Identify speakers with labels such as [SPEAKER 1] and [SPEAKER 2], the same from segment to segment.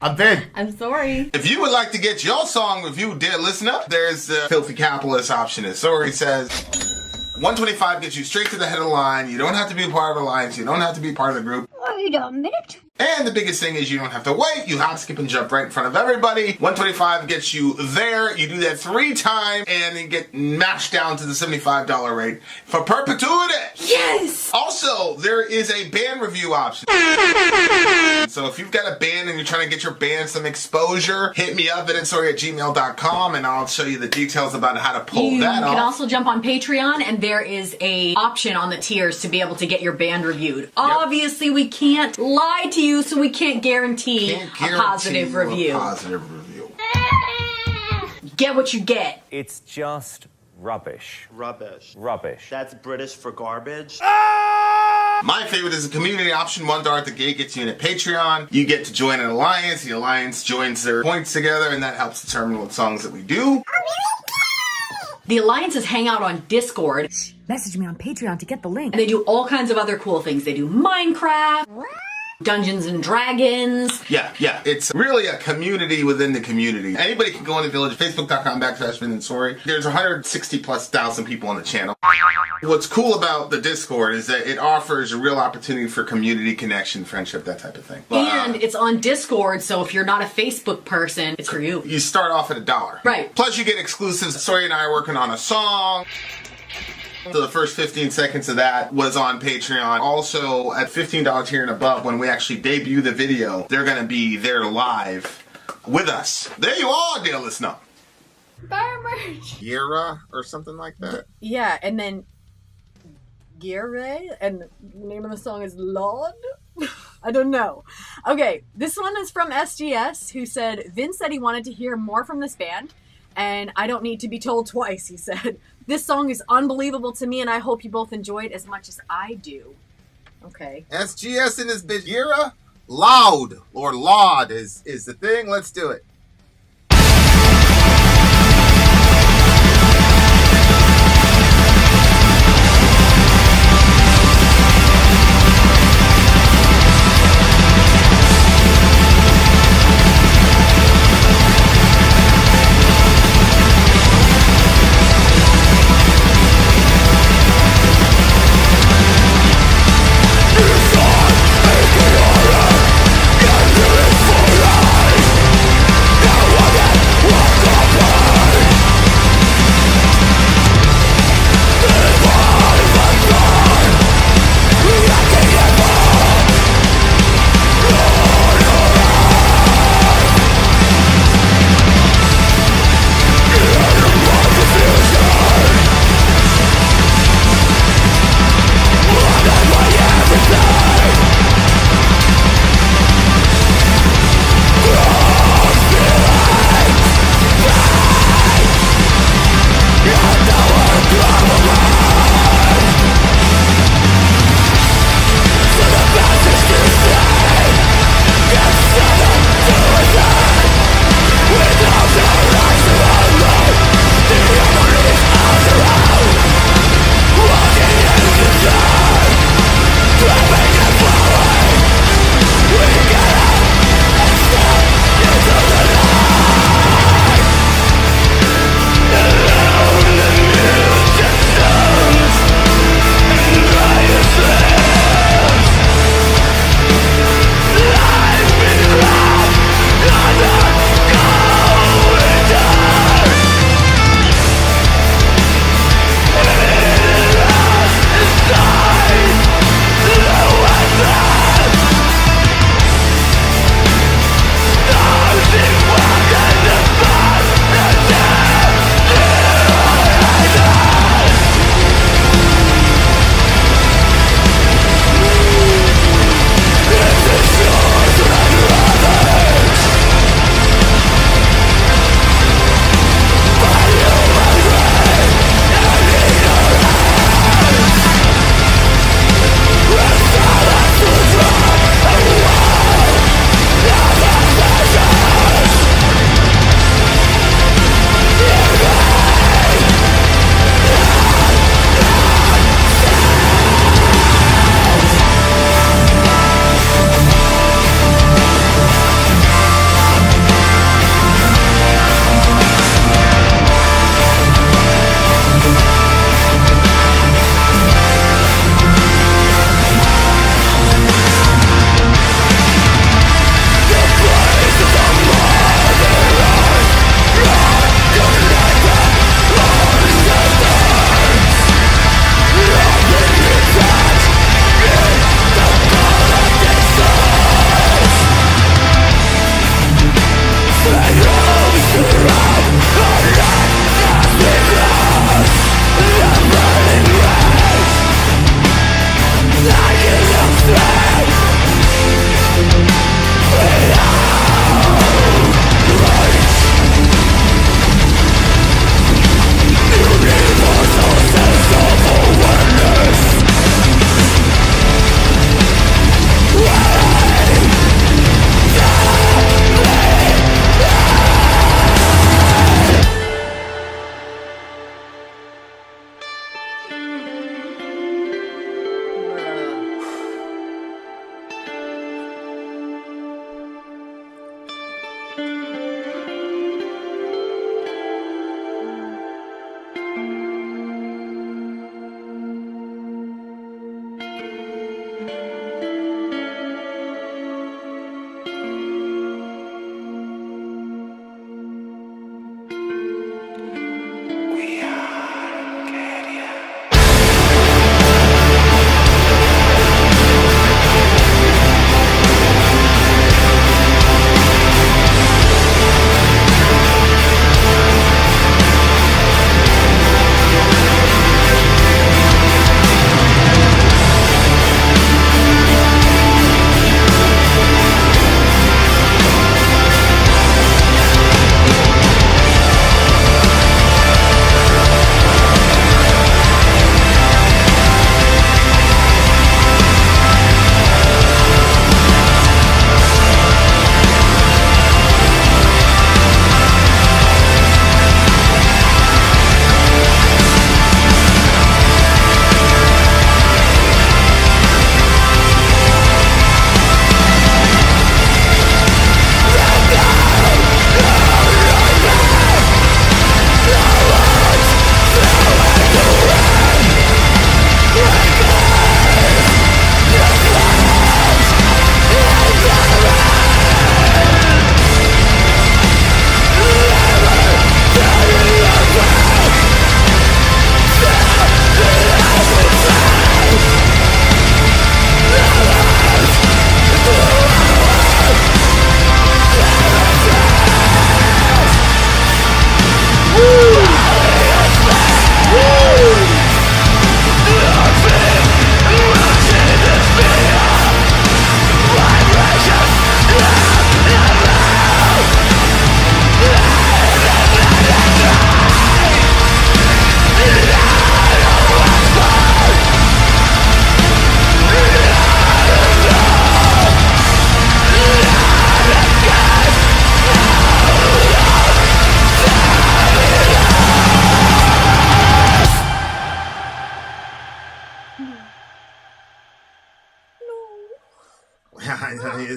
[SPEAKER 1] I'm Vin.
[SPEAKER 2] I'm Sori.
[SPEAKER 3] If you would like to get your song reviewed, dear listener, there's the filthy capitalist option. As Sori says, 125 gets you straight to the head of the line. You don't have to be a part of the alliance. You don't have to be part of the group.
[SPEAKER 1] Wait a minute.
[SPEAKER 3] And the biggest thing is you don't have to wait. You hop, skip, and jump right in front of everybody. 125 gets you there. You do that 3 times, and then get mashed down to the $75 rate for perpetuity.
[SPEAKER 2] Yes!
[SPEAKER 3] Also, there is a band review option. So if you've got a band and you're trying to get your band some exposure, hit me up at vinsori@gmail.com, and I'll show you the details about how to pull that off.
[SPEAKER 2] You can also jump on Patreon, and there is a option on the tiers to be able to get your band reviewed. Yep. Obviously, we can't lie to you, so we can't guarantee a positive review. Get what you get.
[SPEAKER 4] It's just rubbish.
[SPEAKER 5] Rubbish.
[SPEAKER 4] Rubbish.
[SPEAKER 5] That's British for garbage.
[SPEAKER 3] My favorite is the community option. $1 at the gate gets you in a Patreon. You get to join an alliance. The alliance joins their points together, and that helps determine what songs that we do.
[SPEAKER 2] The alliances hang out on Discord.
[SPEAKER 6] Message me on Patreon to get the link.
[SPEAKER 2] And they do all kinds of other cool things. They do Minecraft, Dungeons and Dragons.
[SPEAKER 3] Yeah. It's really a community within the community. Anybody can go in the village, facebook.com/Vin and Sori. There's 160,000+ people on the channel. What's cool about the Discord is that it offers a real opportunity for community connection, friendship, that type of thing.
[SPEAKER 2] And it's on Discord, so if you're not a Facebook person, it's for you.
[SPEAKER 3] You start off at $1.
[SPEAKER 2] Right.
[SPEAKER 3] Plus you get exclusives. Sori and I are working on a song. So the first 15 seconds of that was on Patreon. Also, at $15 tier and above, when we actually debut the video, they're going to be there live with us. There you are, dear listener.
[SPEAKER 2] Buy merch.
[SPEAKER 3] Gaerea or something like that.
[SPEAKER 2] Yeah, and then Gaerea, and the name of the song is Laude? I don't know. Okay, this one is from SGS, who said, Vin said he wanted to hear more from this band, and I don't need to be told twice, he said. This song is unbelievable to me, and I hope you both enjoy it as much as I do. Okay.
[SPEAKER 1] SGS in this bitch. Gaerea? Laude or Laude is the thing. Let's do it.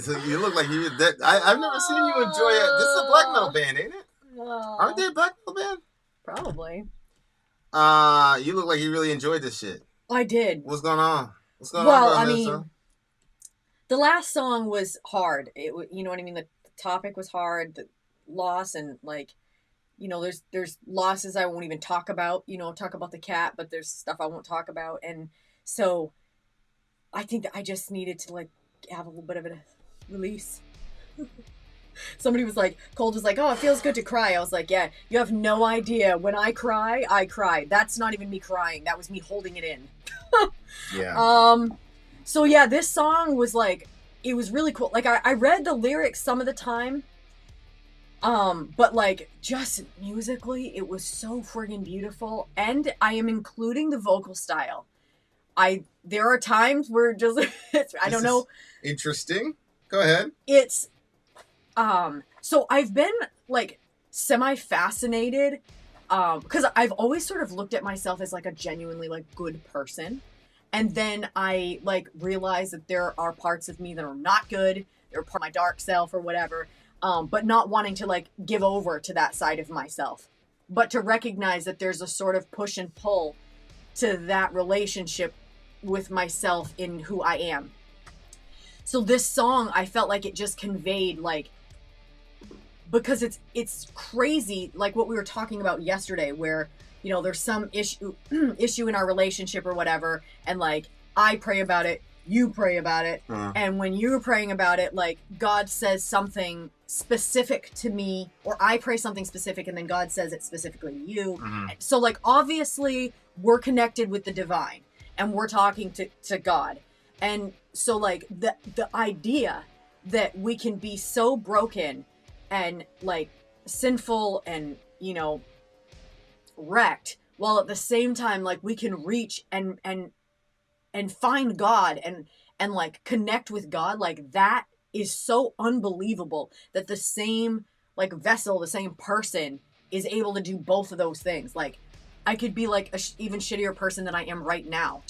[SPEAKER 1] You look like you. I've never seen you enjoy it. This is a black metal band, ain't it? Aren't they a black metal band?
[SPEAKER 2] Probably.
[SPEAKER 1] You look like you really enjoyed this shit.
[SPEAKER 2] I did.
[SPEAKER 1] What's going on? What's going on?
[SPEAKER 2] Well, I mean, the last song was hard. You know what I mean? The topic was hard. The loss and like, you know, there's losses I won't even talk about. You know, talk about the cat, but there's stuff I won't talk about, and so I think that I just needed to like have a little bit of a release. Somebody was like, Cold was like, oh, it feels good to cry. I was like, yeah, you have no idea. When I cry, I cry. That's not even me crying. That was me holding it in.
[SPEAKER 1] Yeah.
[SPEAKER 2] So yeah, this song was like, it was really cool. Like I read the lyrics some of the time. But like just musically, it was so friggin' beautiful. And I am including the vocal style. There are times where just, I don't know.
[SPEAKER 1] Interesting. Go ahead.
[SPEAKER 2] It's, so I've been like semi-fascinated, because I've always sort of looked at myself as like a genuinely like good person. And then I like realize that there are parts of me that are not good. They're part of my dark self or whatever. But not wanting to like give over to that side of myself, but to recognize that there's a sort of push and pull to that relationship with myself in who I am. So this song, I felt like it just conveyed like, because it's crazy, like what we were talking about yesterday, where, you know, there's some issue in our relationship or whatever, and like I pray about it, you pray about it, and when you're praying about it, like God says something specific to me, or I pray something specific and then God says it specifically to you. So like obviously we're connected with the divine and we're talking to God. And so like the idea that we can be so broken and like sinful and, you know, wrecked, while at the same time like we can reach and find God and like connect with God, like that is so unbelievable that the same like vessel, the same person is able to do both of those things. Like I could be like a even shittier person than I am right now,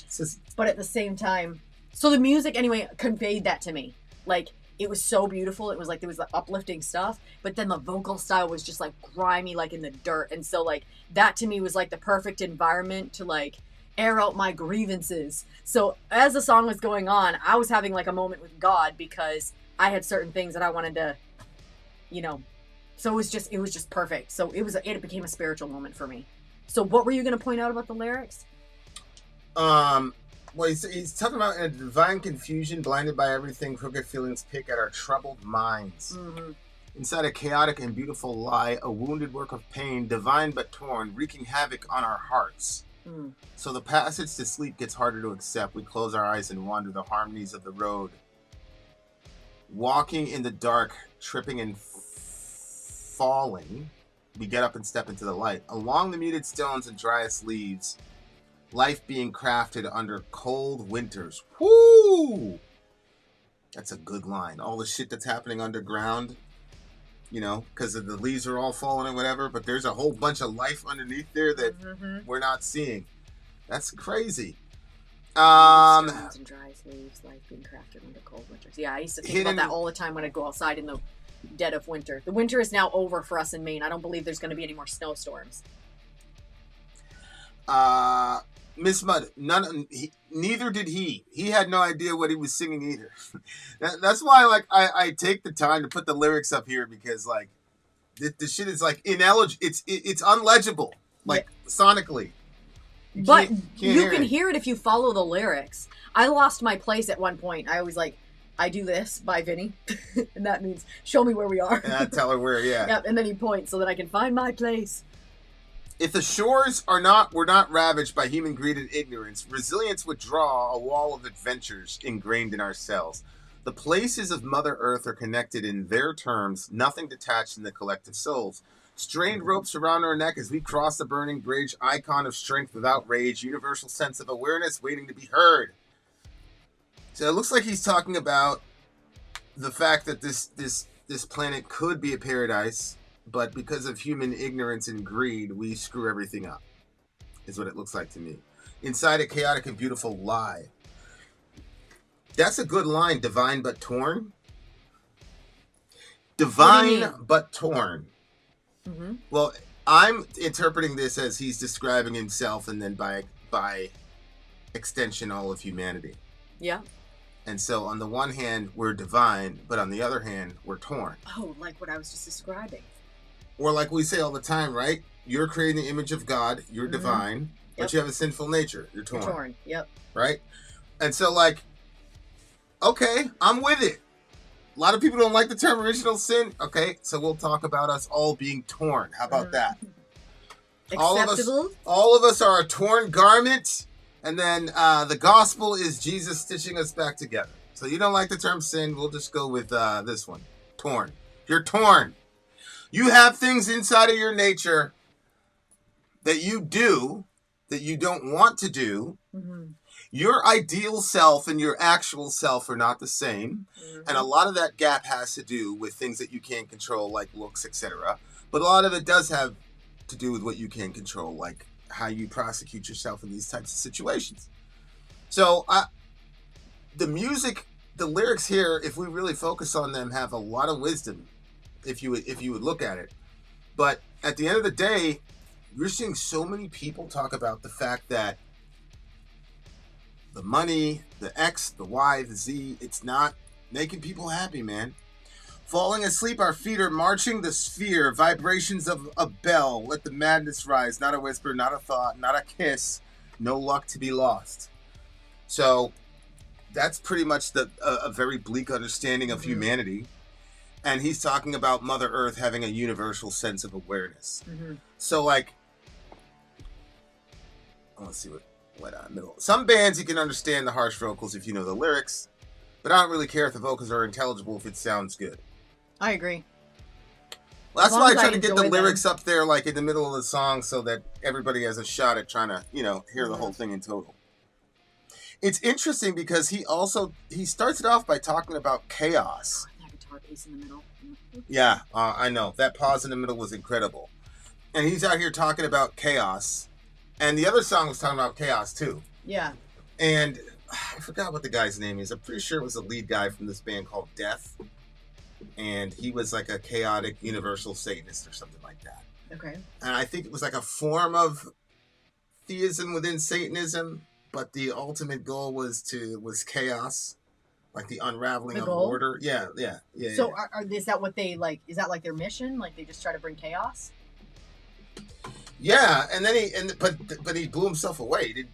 [SPEAKER 2] but at the same time, so the music anyway conveyed that to me. Like it was so beautiful. It was like there was the uplifting stuff, but then the vocal style was just like grimy, like in the dirt. And so like that to me was like the perfect environment to like air out my grievances. So as the song was going on, I was having like a moment with God because I had certain things that I wanted to, you know, so it was just perfect. So it became a spiritual moment for me. So what were you going to point out about the lyrics?
[SPEAKER 1] Well, he's talking about a divine confusion, blinded by everything, crooked feelings pick at our troubled minds. Inside a chaotic and beautiful lie, a wounded work of pain, divine but torn, wreaking havoc on our hearts. So the passage to sleep gets harder to accept. We close our eyes and wander the harmonies of the road. Walking in the dark, tripping and falling, we get up and step into the light. Along the muted stones and driest leaves, life being crafted under cold winters. Whoo! That's a good line. All the shit that's happening underground, you know, because the leaves are all falling and whatever, but there's a whole bunch of life underneath there that we're not seeing. That's crazy.
[SPEAKER 2] Stones and dry leaves, life being crafted under cold winters. Yeah, I used to think about that all the time when I'd go outside in the dead of winter. The winter is now over for us in Maine. I don't believe there's going to be any more snowstorms.
[SPEAKER 1] Miss Mudd, neither did he. He had no idea what he was singing either. That's why, like, I take the time to put the lyrics up here because, like, the shit is like ineligible. It's unlegible, like sonically.
[SPEAKER 2] But you can hear it if you follow the lyrics. I lost my place at one point. I always like, I do this by Vinny, and that means show me where we are.
[SPEAKER 1] And I tell her where, yeah.
[SPEAKER 2] Yep, and then he points so that I can find my place.
[SPEAKER 1] If the shores were not ravaged by human greed and ignorance, resilience would draw a wall of adventures ingrained in our cells. The places of Mother Earth are connected in their terms, nothing detached in the collective souls. Strained ropes around our neck as we cross the burning bridge, icon of strength without rage, universal sense of awareness waiting to be heard. So it looks like he's talking about the fact that this planet could be a paradise, but because of human ignorance and greed, we screw everything up, is what it looks like to me. Inside a chaotic and beautiful lie. That's a good line, divine but torn. Divine
[SPEAKER 2] mean?
[SPEAKER 1] but torn.
[SPEAKER 2] Mm-hmm.
[SPEAKER 1] Well, I'm interpreting this as he's describing himself, and then by extension, all of humanity.
[SPEAKER 2] Yeah.
[SPEAKER 1] And so, on the one hand, we're divine, but on the other hand, we're torn.
[SPEAKER 2] Oh, like what I was just describing.
[SPEAKER 1] Or like we say all the time, right? You're creating the image of God. You're divine, but you have a sinful nature. You're torn.
[SPEAKER 2] You're torn. Yep.
[SPEAKER 1] Right? And so, like, okay, I'm with it. A lot of people don't like the term original sin. Okay, so we'll talk about us all being torn. How about that?
[SPEAKER 2] Acceptable.
[SPEAKER 1] All of us are a torn garment, and then the gospel is Jesus stitching us back together. So you don't like the term sin, we'll just go with this one. Torn. You're torn. You have things inside of your nature that you do that you don't want to do. Mm-hmm. Your ideal self and your actual self are not the same. Mm-hmm. And a lot of that gap has to do with things that you can't control, like looks, etc. But a lot of it does have to do with what you can control, like how you prosecute yourself in these types of situations. So the music, the lyrics here, if we really focus on them, have a lot of wisdom, if you would look at it. But at the end of the day, you're seeing so many people talk about the fact that the money, the X, the Y, the Z, it's not making people happy, man. Falling asleep, our feet are marching the sphere, vibrations of a bell. Let the madness rise, not a whisper, not a thought, not a kiss, no luck to be lost. So that's pretty much a very bleak understanding of humanity. And he's talking about Mother Earth having a universal sense of awareness. Mm-hmm. So, like, let's see what middle. Some bands you can understand the harsh vocals if you know the lyrics, but I don't really care if the vocals are intelligible if it sounds good.
[SPEAKER 2] I agree.
[SPEAKER 1] Well, that's why I try to get the lyrics up there, like in the middle of the song, so that everybody has a shot at trying to, hear the whole thing in total. It's interesting because he starts it off by talking about chaos.
[SPEAKER 2] That guitar piece in the middle.
[SPEAKER 1] Yeah, I know. That pause in the middle was incredible. And he's out here talking about chaos. And the other song was talking about chaos, too.
[SPEAKER 2] Yeah.
[SPEAKER 1] And I forgot what the guy's name is. I'm pretty sure it was the lead guy from this band called Death. And he was like a chaotic universal Satanist or something like that.
[SPEAKER 2] Okay.
[SPEAKER 1] And I think it was like a form of theism within Satanism, but the ultimate goal was chaos, like the unraveling of order. Yeah.
[SPEAKER 2] So is that what they like? Is that like their mission? Like they just try to bring chaos?
[SPEAKER 1] Yeah, and then but he blew himself away. He did,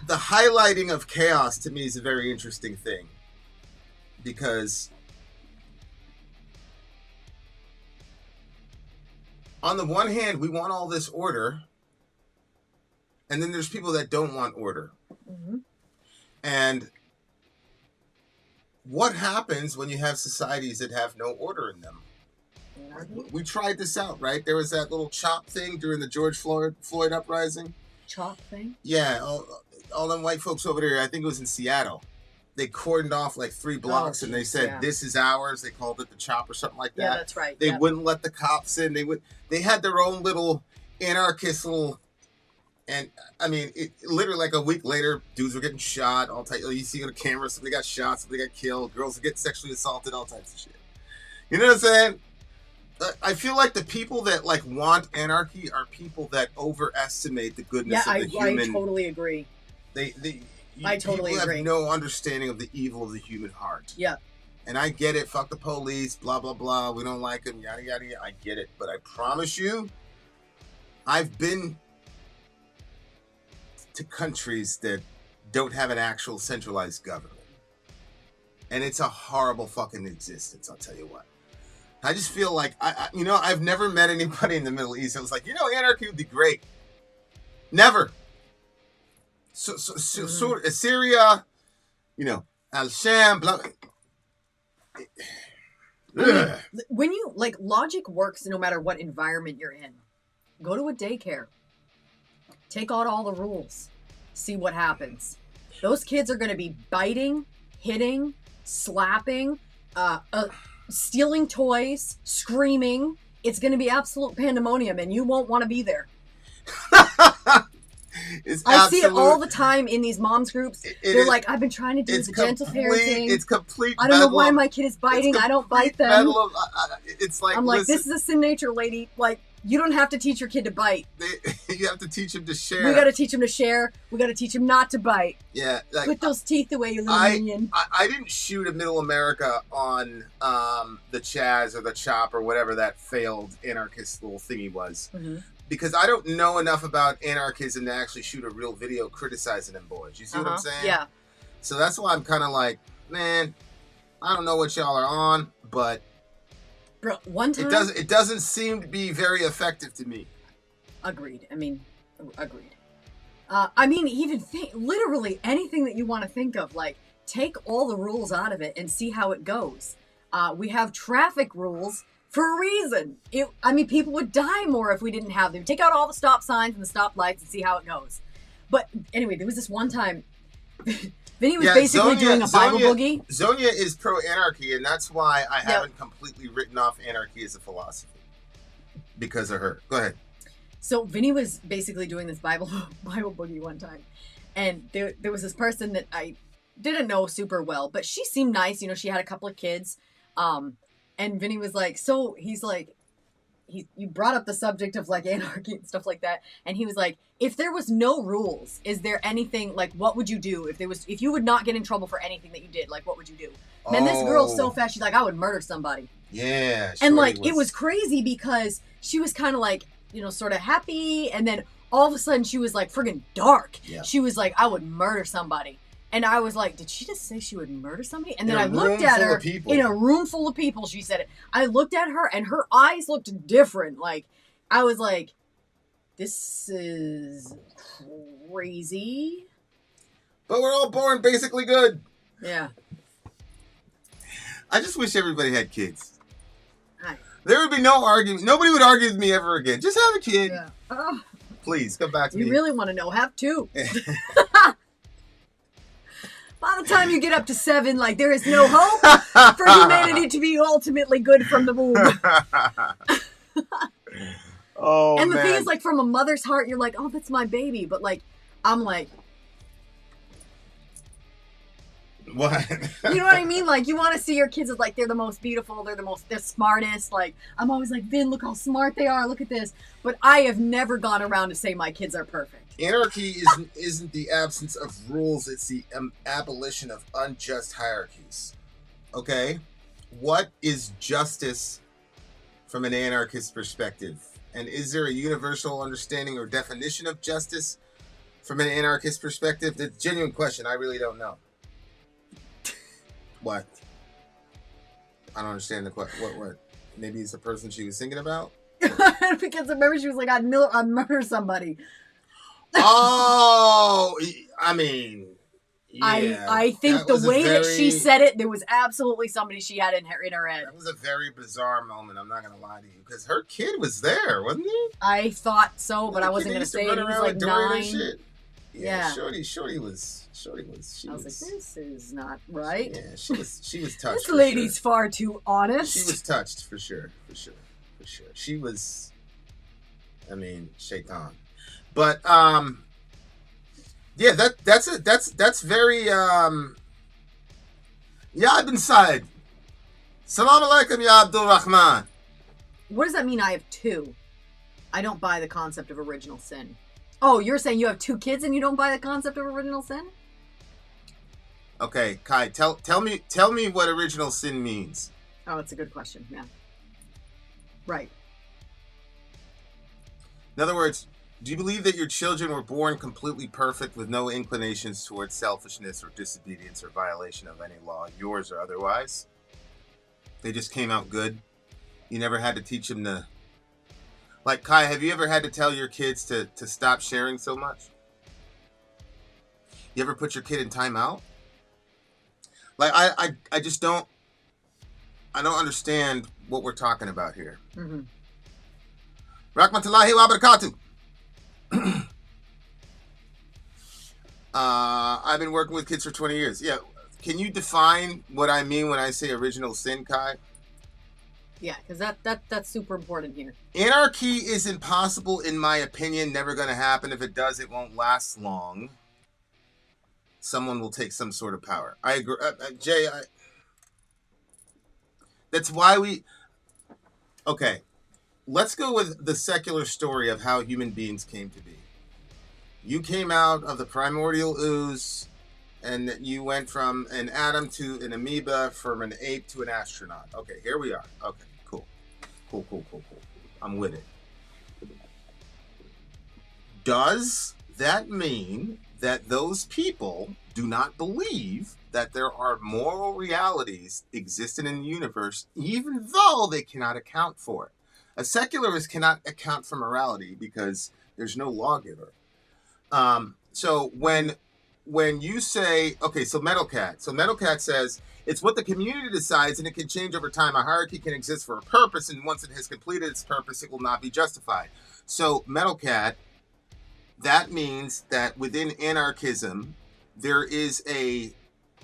[SPEAKER 1] the highlighting of chaos to me is a very interesting thing, because on the one hand we want all this order, and then there's people that don't want order. Mm-hmm. And what happens when you have societies that have no order in them? We tried this out, right? There was that little chop thing during the George Floyd uprising.
[SPEAKER 2] Chop thing?
[SPEAKER 1] Yeah, all them white folks over there, I think it was in Seattle. They cordoned off like 3 blocks, and they said, this is ours. They called it the chop or something like that.
[SPEAKER 2] Yeah, that's right.
[SPEAKER 1] They wouldn't let the cops in. They had their own little anarchist little... And, I mean, it literally like a week later, dudes were getting shot, all types. You see on the camera, somebody got shot, somebody got killed, girls get sexually assaulted, all types of shit. You know what I'm saying? I feel like the people that, like, want anarchy are people that overestimate the goodness of the human.
[SPEAKER 2] I totally agree. I totally
[SPEAKER 1] people
[SPEAKER 2] agree.
[SPEAKER 1] Have no understanding of the evil of the human heart.
[SPEAKER 2] Yeah.
[SPEAKER 1] And I get it, fuck the police, blah, blah, blah, we don't like them, yada, yada, yada. I get it. But I promise you, I've been to countries that don't have an actual centralized government. And it's a horrible fucking existence, I'll tell you what. I just feel like, I've never met anybody in the Middle East that was like, anarchy would be great. Never. So Syria, Al-Sham, blah.
[SPEAKER 2] When you, like, logic works no matter what environment you're in. Go to a daycare. Take out all the rules. See what happens. Those kids are going to be biting, hitting, slapping, stealing toys, screaming. It's going to be absolute pandemonium, and you won't want to be there.
[SPEAKER 1] It's
[SPEAKER 2] I see it all the time in these moms groups. They're like, I've been trying to do the gentle parenting.
[SPEAKER 1] It's complete.
[SPEAKER 2] I don't know why my kid is biting. I don't bite them.
[SPEAKER 1] It's like,
[SPEAKER 2] I'm like,
[SPEAKER 1] listen,
[SPEAKER 2] this is a sin nature, lady. Like, you don't have to teach your kid to bite.
[SPEAKER 1] you have to teach him to share.
[SPEAKER 2] We got to teach him to share. We got to teach him not to bite.
[SPEAKER 1] Yeah, like,
[SPEAKER 2] Put those teeth away, you little minion.
[SPEAKER 1] I didn't shoot a Middle America on the Chaz or the Chop or whatever that failed anarchist little thingy was. Mm-hmm. Because I don't know enough about anarchism to actually shoot a real video criticizing them boys. You see what I'm saying?
[SPEAKER 2] Yeah.
[SPEAKER 1] So that's why I'm kind of like, man, I don't know what y'all are on, but
[SPEAKER 2] bro, one time
[SPEAKER 1] it doesn't seem to be very effective to me.
[SPEAKER 2] Agreed. I mean, agreed. I mean, even literally anything that you want to think of, like take all the rules out of it and see how it goes. We have traffic rules. For a reason. People would die more if we didn't have them. Take out all the stop signs and the stop lights and see how it goes. But anyway, there was this one time, Vinny was basically doing a Bible boogie.
[SPEAKER 1] Zonia is pro-anarchy, and that's why I haven't completely written off anarchy as a philosophy. Because of her. Go ahead.
[SPEAKER 2] So Vinny was basically doing this Bible boogie one time. And there was this person that I didn't know super well, but she seemed nice. You know, she had a couple of kids. And Vinny was like, so he's like, you brought up the subject of like anarchy and stuff like that. And he was like, if there was no rules, is there anything, like, what would you do if you would not get in trouble for anything that you did? Like, what would you do? And then this girl's so fast, she's like, I would murder somebody.
[SPEAKER 1] Yeah.
[SPEAKER 2] And like, it was crazy because she was kind of like, you know, sort of happy. And then all of a sudden she was like friggin' dark. Yeah. She was like, I would murder somebody. And I was like, did she just say she would murder somebody? And then I looked at her in a room full of people. She said it. I looked at her and her eyes looked different. Like, I was like, this is crazy.
[SPEAKER 1] But we're all born basically good.
[SPEAKER 2] Yeah.
[SPEAKER 1] I just wish everybody had kids.
[SPEAKER 2] Hi.
[SPEAKER 1] There would be no argument. Nobody would argue with me ever again. Just have a kid.
[SPEAKER 2] Yeah.
[SPEAKER 1] Please, come back to me.
[SPEAKER 2] You really want to know? Have two. By the time you get up to 7, like, there is no hope for humanity to be ultimately good from the womb. And the thing is, like, from a mother's heart, you're like, oh, that's my baby. But, like, I'm like...
[SPEAKER 1] What?
[SPEAKER 2] You know what I mean? Like, you want to see your kids as, like, they're the most beautiful, they're smartest. Like, I'm always like, Vin, look how smart they are, look at this. But I have never gone around to say my kids are perfect.
[SPEAKER 1] Anarchy isn't the absence of rules, it's the abolition of unjust hierarchies. Okay? What is justice from an anarchist perspective? And is there a universal understanding or definition of justice from an anarchist perspective? That's a genuine question. I really don't know. What? I don't understand the question. What? Maybe it's the person she was thinking about?
[SPEAKER 2] Because remember she was like, I'd murder somebody.
[SPEAKER 1] Oh, I mean, yeah,
[SPEAKER 2] I think the way that she said it, there was absolutely somebody she had in her head.
[SPEAKER 1] That was a very bizarre moment. I'm not gonna lie to you, because her kid was there, wasn't he?
[SPEAKER 2] I thought so, but I wasn't gonna say it. He was like 9.
[SPEAKER 1] Shit.
[SPEAKER 2] Yeah,
[SPEAKER 1] Shorty was.
[SPEAKER 2] I was like, this is not right.
[SPEAKER 1] Yeah, she was touched.
[SPEAKER 2] This lady's far too honest.
[SPEAKER 1] She was touched for sure. She was. I mean, shaitan. But yeah, that's very yeah, I've been side. Salam alaikum ya Abdul Rahman.
[SPEAKER 2] What does that mean? I have 2. I don't buy the concept of original sin. Oh, you're saying you have 2 kids and you don't buy the concept of original sin?
[SPEAKER 1] Okay, Kai, tell me what original sin means.
[SPEAKER 2] Oh, it's a good question. Yeah. Right.
[SPEAKER 1] In other words, do you believe that your children were born completely perfect with no inclinations towards selfishness or disobedience or violation of any law, yours or otherwise? They just came out good? You never had to teach them to... Like, Kai, have you ever had to tell your kids to stop sharing so much? You ever put your kid in timeout? Like, I just don't... I don't understand what we're talking about here. Mm-hmm. Rahmatullahi wa barakatuh. I've been working with kids for 20 years. Yeah. Can you define what I mean when I say original sin, Kai?
[SPEAKER 2] Yeah, because that's super important here.
[SPEAKER 1] Anarchy is impossible, in my opinion. Never going to happen. If it does, it won't last long. Someone will take some sort of power. I agree. Jay, that's why we... Okay, let's go with the secular story of how human beings came to be. You came out of the primordial ooze, and you went from an atom to an amoeba, from an ape to an astronaut. Okay, here we are. Okay, cool. Cool. I'm with it. Does that mean that those people do not believe that there are moral realities existing in the universe, even though they cannot account for it? A secularist cannot account for morality because there's no lawgiver. So when you say, okay, so Metalcat says it's what the community decides, and it can change over time. A hierarchy can exist for a purpose, and once it has completed its purpose, it will not be justified. So Metalcat, that means that within anarchism, there is a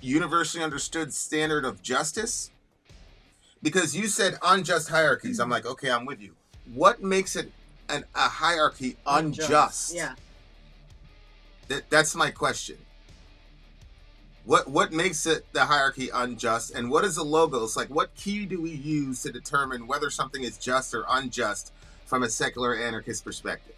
[SPEAKER 1] universally understood standard of justice. Because you said unjust hierarchies. I'm like, okay, I'm with you. What makes it a hierarchy unjust?
[SPEAKER 2] Yeah.
[SPEAKER 1] That's my question. What makes it the hierarchy unjust, and what is the logos? Like, what key do we use to determine whether something is just or unjust from a secular anarchist perspective?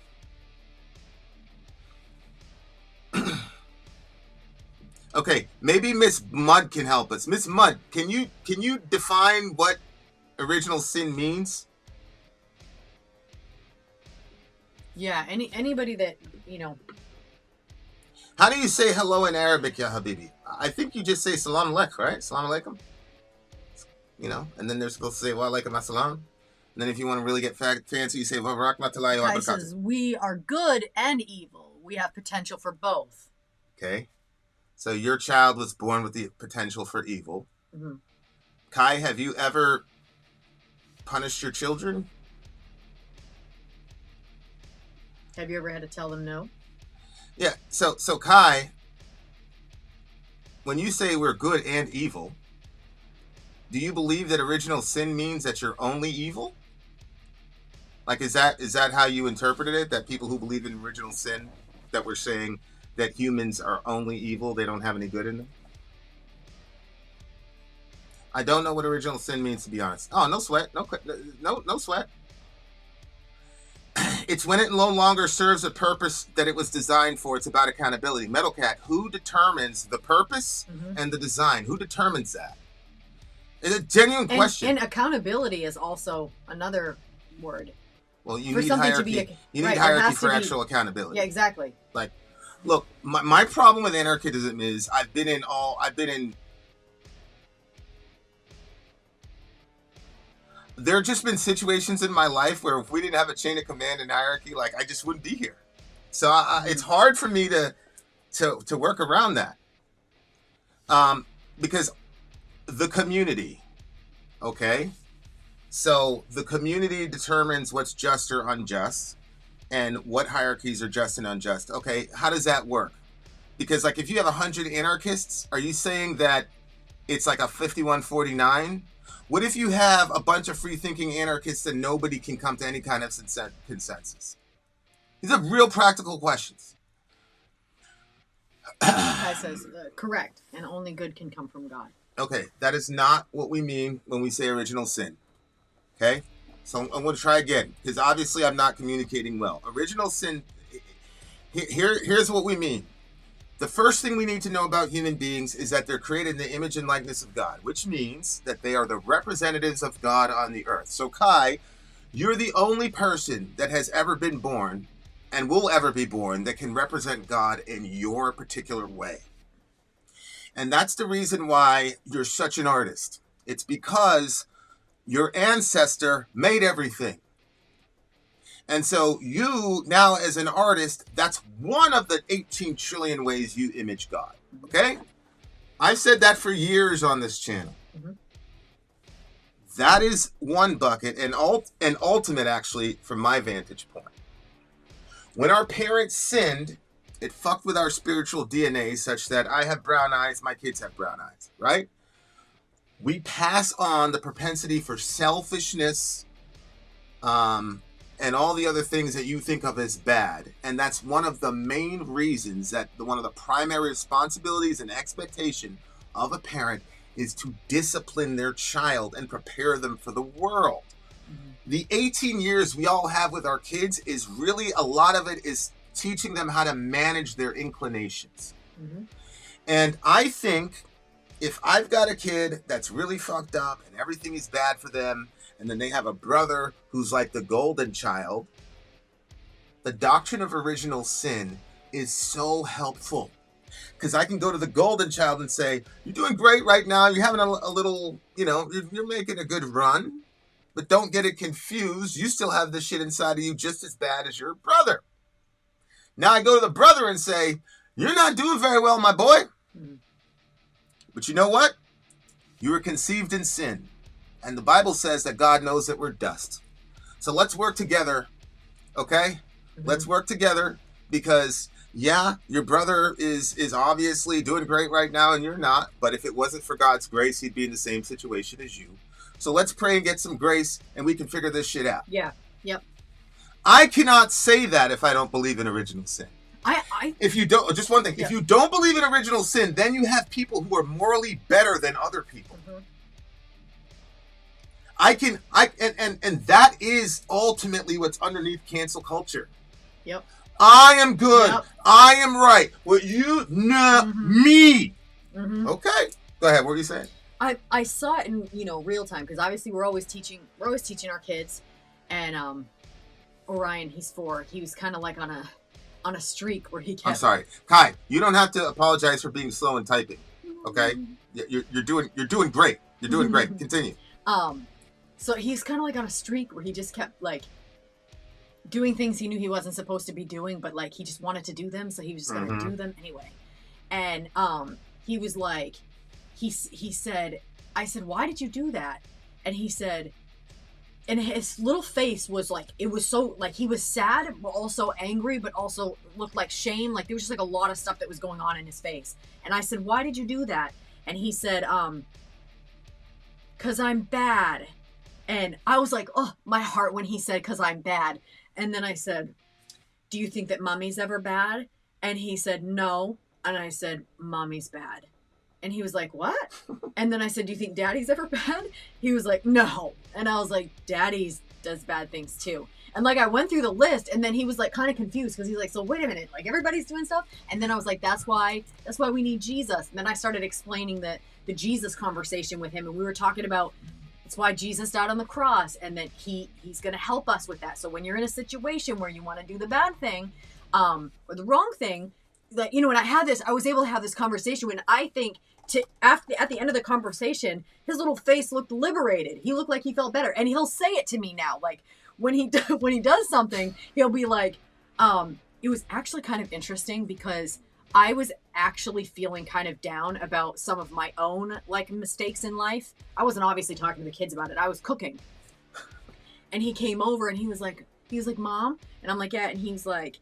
[SPEAKER 1] Okay, maybe Miss Mudd can help us. Miss Mudd, can you define what original sin means?
[SPEAKER 2] Yeah, anybody that,
[SPEAKER 1] How do you say hello in Arabic, ya habibi? I think you just say salam alaikum, right? Salam alaikum. And then they're supposed to say wa alaikum assalam. And then if you want to really get fancy, you say wa rahmatullahi wa
[SPEAKER 2] Kai
[SPEAKER 1] barakatuh.
[SPEAKER 2] says we are good and evil. We have potential for both.
[SPEAKER 1] Okay. So your child was born with the potential for evil.
[SPEAKER 2] Mm-hmm.
[SPEAKER 1] Kai, have you ever punished your children?
[SPEAKER 2] Have you ever had to tell them no?
[SPEAKER 1] Yeah. So Kai, when you say we're good and evil, do you believe that original sin means that you're only evil? Like, is that how you interpreted it? That people who believe in original sin, that we're saying that humans are only evil, they don't have any good in them? I don't know what original sin means, to be honest. Oh, no sweat. No sweat. It's when it no longer serves a purpose that it was designed for. It's about accountability. Metalcat, who determines the purpose and the design? Who determines that? It's a genuine question.
[SPEAKER 2] And accountability is also another word.
[SPEAKER 1] Well, you
[SPEAKER 2] For
[SPEAKER 1] need
[SPEAKER 2] something
[SPEAKER 1] hierarchy.
[SPEAKER 2] to be,
[SPEAKER 1] You need
[SPEAKER 2] right,
[SPEAKER 1] hierarchy for actual accountability.
[SPEAKER 2] Yeah, exactly.
[SPEAKER 1] Like, look, my problem with anarchism is there have just been situations in my life where if we didn't have a chain of command and hierarchy, like, I just wouldn't be here. So it's hard for me to work around that. Because the community, okay? So the community determines what's just or unjust and what hierarchies are just and unjust. Okay, how does that work? Because, like, if you have 100 anarchists, are you saying that it's like a 51-49? What if you have a bunch of free-thinking anarchists and nobody can come to any kind of consensus? These are real practical questions.
[SPEAKER 2] Kai says, correct, and only good can come from God.
[SPEAKER 1] Okay, that is not what we mean when we say original sin. Okay? So I'm going to try again, because obviously I'm not communicating well. Original sin, here's what we mean. The first thing we need to know about human beings is that they're created in the image and likeness of God, which means that they are the representatives of God on the earth. So Kai, you're the only person that has ever been born and will ever be born that can represent God in your particular way. And that's the reason why you're such an artist. It's because your ancestor made everything. And so you, now as an artist, that's one of the 18 trillion ways you image God. Okay? I've said that for years on this channel. Mm-hmm. That is one bucket, and ultimate, actually, from my vantage point. When our parents sinned, it fucked with our spiritual DNA such that I have brown eyes, my kids have brown eyes, right? we pass on the propensity for selfishness, and all the other things that you think of as bad. And that's one of the main reasons that one of the primary responsibilities and expectation of a parent is to discipline their child and prepare them for the world. The 18 years we all have with our kids is really, a lot of it is teaching them how to manage their inclinations. And I think if I've got a kid that's really fucked up and everything is bad for them, and then they have a brother who's like the golden child, the doctrine of original sin is so helpful. Because I can go to the golden child and say, you're doing great right now. You're having a little, you're making a good run. But don't get it confused. You still have this shit inside of you just as bad as your brother. Now I go to the brother and say, you're not doing very well, my boy. But you know what? You were conceived in sin. And the Bible says that God knows that we're dust. So let's work together, okay? Let's work together, because, yeah, your brother is obviously doing great right now and you're not. But if it wasn't for God's grace, he'd be in the same situation as you. So let's pray and get some grace, and we can figure this shit out.
[SPEAKER 2] Yeah. Yep.
[SPEAKER 1] I cannot say that if I don't believe in original sin. If you don't, just one thing, if you don't believe in original sin, then you have people who are morally better than other people. And that is ultimately what's underneath cancel culture.
[SPEAKER 2] Yep.
[SPEAKER 1] I am good. Yep. I am right. Well, you, me. Okay. Go ahead. What were you saying?
[SPEAKER 2] I saw it in, real time, because obviously we're always teaching our kids, and Orion, he's 4. He was kind of like on a streak where he kept...
[SPEAKER 1] I'm sorry. Kai, you don't have to apologize for being slow in typing. Okay? You're doing great. You're doing great. Continue.
[SPEAKER 2] So he's kind of like on a streak where he just kept like doing things he knew he wasn't supposed to be doing, but like he just wanted to do them, so he was just gonna do them anyway. And he was like, he said, I said, why did you do that? And he said, and his little face was like, it was so like, he was sad but also angry, but also looked like shame. Like there was just like a lot of stuff that was going on in his face. And I said, why did you do that? And he said, 'cause I'm bad. And I was like, oh, my heart when he said, 'cause I'm bad. And then I said, do you think that mommy's ever bad? And he said, no. And I said, mommy's bad. And he was like, what? And then I said, do you think daddy's ever bad? He was like, no. And I was like, daddy's does bad things too. And like I went through the list, and then he was like kind of confused, because he's like, so wait a minute, like everybody's doing stuff? And then I was like, that's why we need Jesus. And then I started explaining the Jesus conversation with him, and we were talking about it's why Jesus died on the cross, and that he's going to help us with that. So when you're in a situation where you want to do the bad thing, or the wrong thing, that, and I was able to have this conversation, when I think at the end of the conversation, his little face looked liberated. He looked like he felt better, and he'll say it to me now. Like when he does something, he'll be like, it was actually kind of interesting, because I was actually feeling kind of down about some of my own like mistakes in life. I wasn't obviously talking to the kids about it. I was cooking. And he came over and he was like, Mom? And I'm like, yeah. And he's like,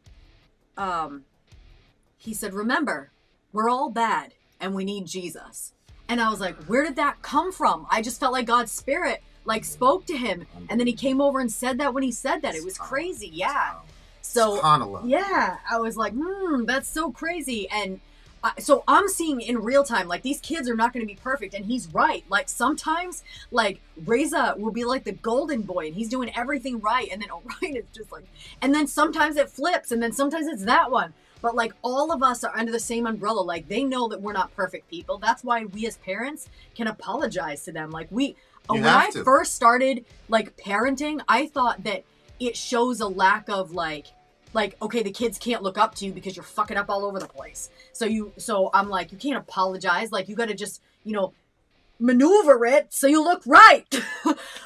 [SPEAKER 2] he said, remember, we're all bad and we need Jesus. And I was like, where did that come from? I just felt like God's Spirit like spoke to him. And then he came over and said that when he said that. It was crazy. Yeah. So, yeah, I was like, that's so crazy. And so I'm seeing in real time, like, these kids are not going to be perfect. And he's right. Like, sometimes, like, Reza will be like the golden boy, and he's doing everything right. And then Orion is just like, and then sometimes it flips, and then sometimes it's that one. But, like, all of us are under the same umbrella. Like, they know that we're not perfect people. That's why we as parents can apologize to them. Like, when I first started, like, parenting, I thought that it shows a lack of like, okay, the kids can't look up to you because you're fucking up all over the place. So I'm like, you can't apologize. Like, you got to just, maneuver it so you look right.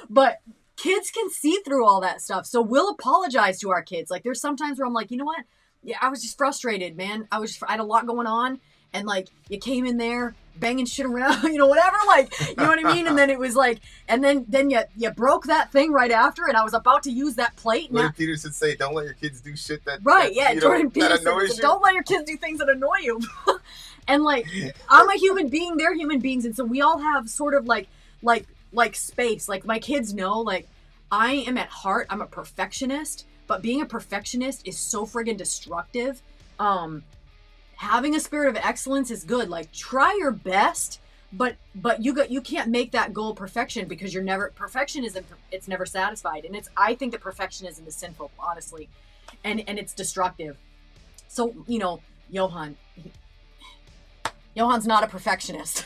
[SPEAKER 2] But kids can see through all that stuff. So we'll apologize to our kids. Like, there's sometimes where I'm like, you know what? Yeah, I was just frustrated, man. I had a lot going on. And like, you came in there banging shit around, whatever, like, you know what I mean? And then it was like, and then you broke that thing right after, and I was about to use that plate.
[SPEAKER 1] Jordan Peterson say, don't let your kids do shit that,
[SPEAKER 2] Jordan Peterson said, don't let your kids do things that annoy you. And like, I'm a human being, they're human beings. And so we all have sort of like like space. Like my kids know, like I am at heart, I'm a perfectionist, but being a perfectionist is so friggin' destructive. Having a spirit of excellence is good. Like try your best, but you can't make that goal perfection because you're never perfectionism. It's never satisfied, and I think that perfectionism is sinful, honestly, and it's destructive. So Johan's not a perfectionist.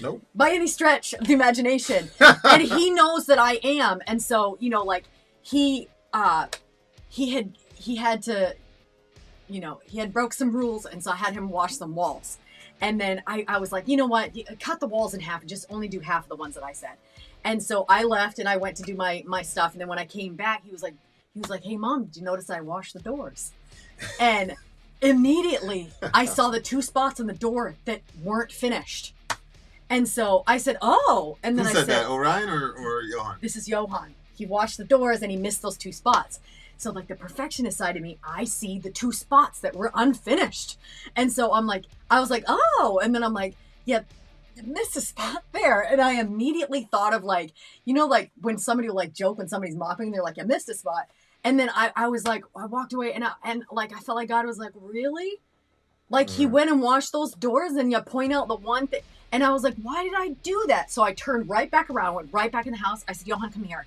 [SPEAKER 1] Nope.
[SPEAKER 2] By any stretch of the imagination. And he knows that I am. And so, like he had broke some rules, and so I had him wash some walls. And then I was like, you know what? Cut the walls in half and just only do half of the ones that I said. And so I left and I went to do my stuff. And then when I came back, he was like, hey Mom, did you notice I washed the doors? And immediately I saw the 2 spots on the door that weren't finished. And so I said, oh. And then
[SPEAKER 1] Who said that, Orion or Johan?
[SPEAKER 2] This is Johan. He washed the doors and he missed those 2 spots. So like the perfectionist side of me, I see the 2 spots that were unfinished. And so I was like, oh. And then I'm like, yeah, you missed a spot there. And I immediately thought of like when somebody will like joke when somebody's mopping, they're like, you missed a spot. And then I was like, I walked away and I felt like God was like, really? Like he went and washed those doors and you point out the one thing. And I was like, why did I do that? So I turned right back around, went right back in the house. I said, Johan, come here.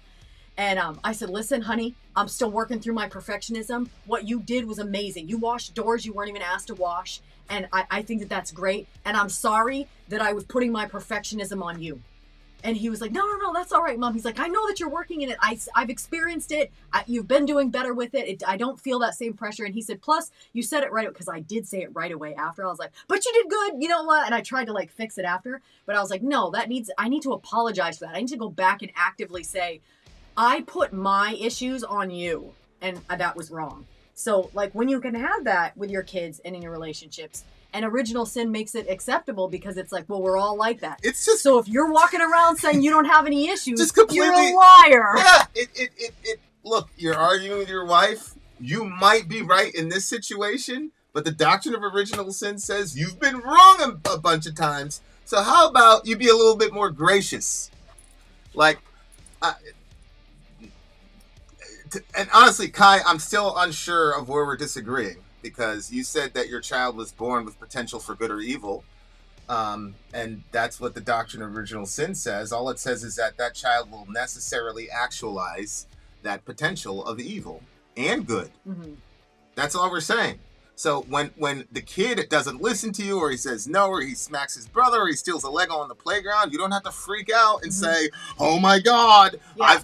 [SPEAKER 2] And I said, listen, honey, I'm still working through my perfectionism. What you did was amazing. You washed doors you weren't even asked to wash. And I think that that's great. And I'm sorry that I was putting my perfectionism on you. And he was like, no, that's all right, Mom. He's like, I know that you're working in it. I've experienced it. You've been doing better with it. I don't feel that same pressure. And he said, plus, you said it right, because I did say it right away after. I was like, but you did good. You know what? And I tried to like fix it after. But I was like, no, I need to apologize for that. I need to go back and actively say, I put my issues on you. And that was wrong. So like when you can have that with your kids and in your relationships, and original sin makes it acceptable because it's like, well, we're all like that.
[SPEAKER 1] It's just
[SPEAKER 2] so if you're walking around saying you don't have any issues,
[SPEAKER 1] just completely,
[SPEAKER 2] you're a liar.
[SPEAKER 1] Yeah, it. Look, you're arguing with your wife. You might be right in this situation, but the doctrine of original sin says you've been wrong a bunch of times. So how about you be a little bit more gracious? Like, and honestly, Kai, I'm still unsure of where we're disagreeing. Because you said that your child was born with potential for good or evil. And that's what the doctrine of original sin says. All it says is that child will necessarily actualize that potential of evil and good. Mm-hmm. That's all we're saying. So when the kid doesn't listen to you, or he says no, or he smacks his brother, or he steals a Lego on the playground, you don't have to freak out and say, oh my God, yeah.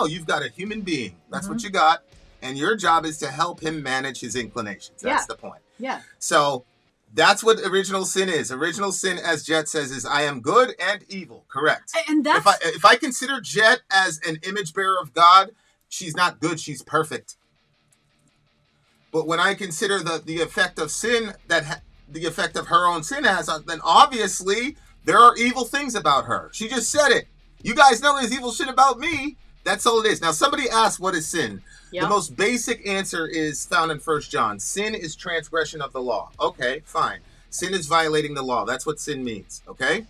[SPEAKER 1] You've got a human being. That's what you got. And your job is to help him manage his inclinations. That's the point.
[SPEAKER 2] Yeah.
[SPEAKER 1] So that's what original sin is. Original sin, as Jet says, is I am good and evil. Correct.
[SPEAKER 2] And that's...
[SPEAKER 1] If I consider Jet as an image bearer of God, she's not good. She's perfect. But when I consider the effect of sin, the effect of her own sin has, then obviously there are evil things about her. She just said it. You guys know there's evil shit about me. That's all it is. Now, somebody asked, what is sin? Yep. The most basic answer is found in 1 John. Sin is transgression of the law. Okay, fine. Sin is violating the law. That's what sin means, okay?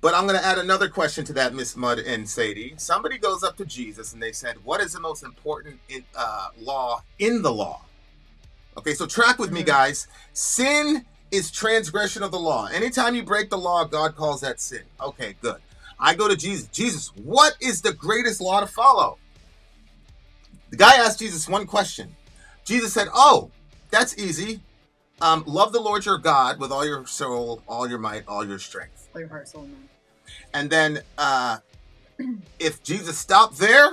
[SPEAKER 1] But I'm going to add another question to that, Miss Mudd and Sadie. Somebody goes up to Jesus and they said, what is the most important law in the law? Okay, so track with me, guys. Sin is transgression of the law. Anytime you break the law, God calls that sin. Okay, good. I go to Jesus. Jesus, what is the greatest law to follow? The guy asked Jesus one question. Jesus said, oh, that's easy. Love the Lord your God with all your soul, all your might, all your strength.
[SPEAKER 2] All your heart, soul, and mind.
[SPEAKER 1] And then if Jesus stopped there,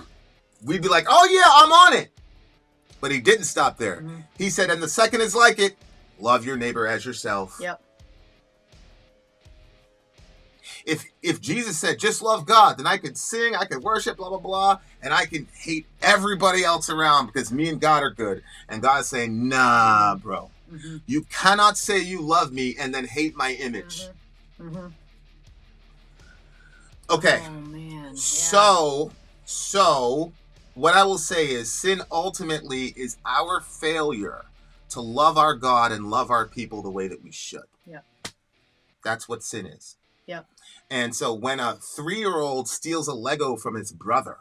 [SPEAKER 1] we'd be like, oh yeah, I'm on it. But he didn't stop there. Mm-hmm. He said, and the second is like it. Love your neighbor as yourself.
[SPEAKER 2] Yep.
[SPEAKER 1] If Jesus said, just love God, then I could sing, I could worship, blah, blah, blah, and I can hate everybody else around because me and God are good. And God's saying, nah, bro. Mm-hmm. You cannot say you love me and then hate my image. Mm-hmm. Mm-hmm. Okay.
[SPEAKER 2] Oh, man.
[SPEAKER 1] Yeah. So what I will say is sin ultimately is our failure to love our God and love our people the way that we should.
[SPEAKER 2] Yeah.
[SPEAKER 1] That's what sin is.
[SPEAKER 2] Yep.
[SPEAKER 1] And so when a 3-year-old steals a Lego from his brother,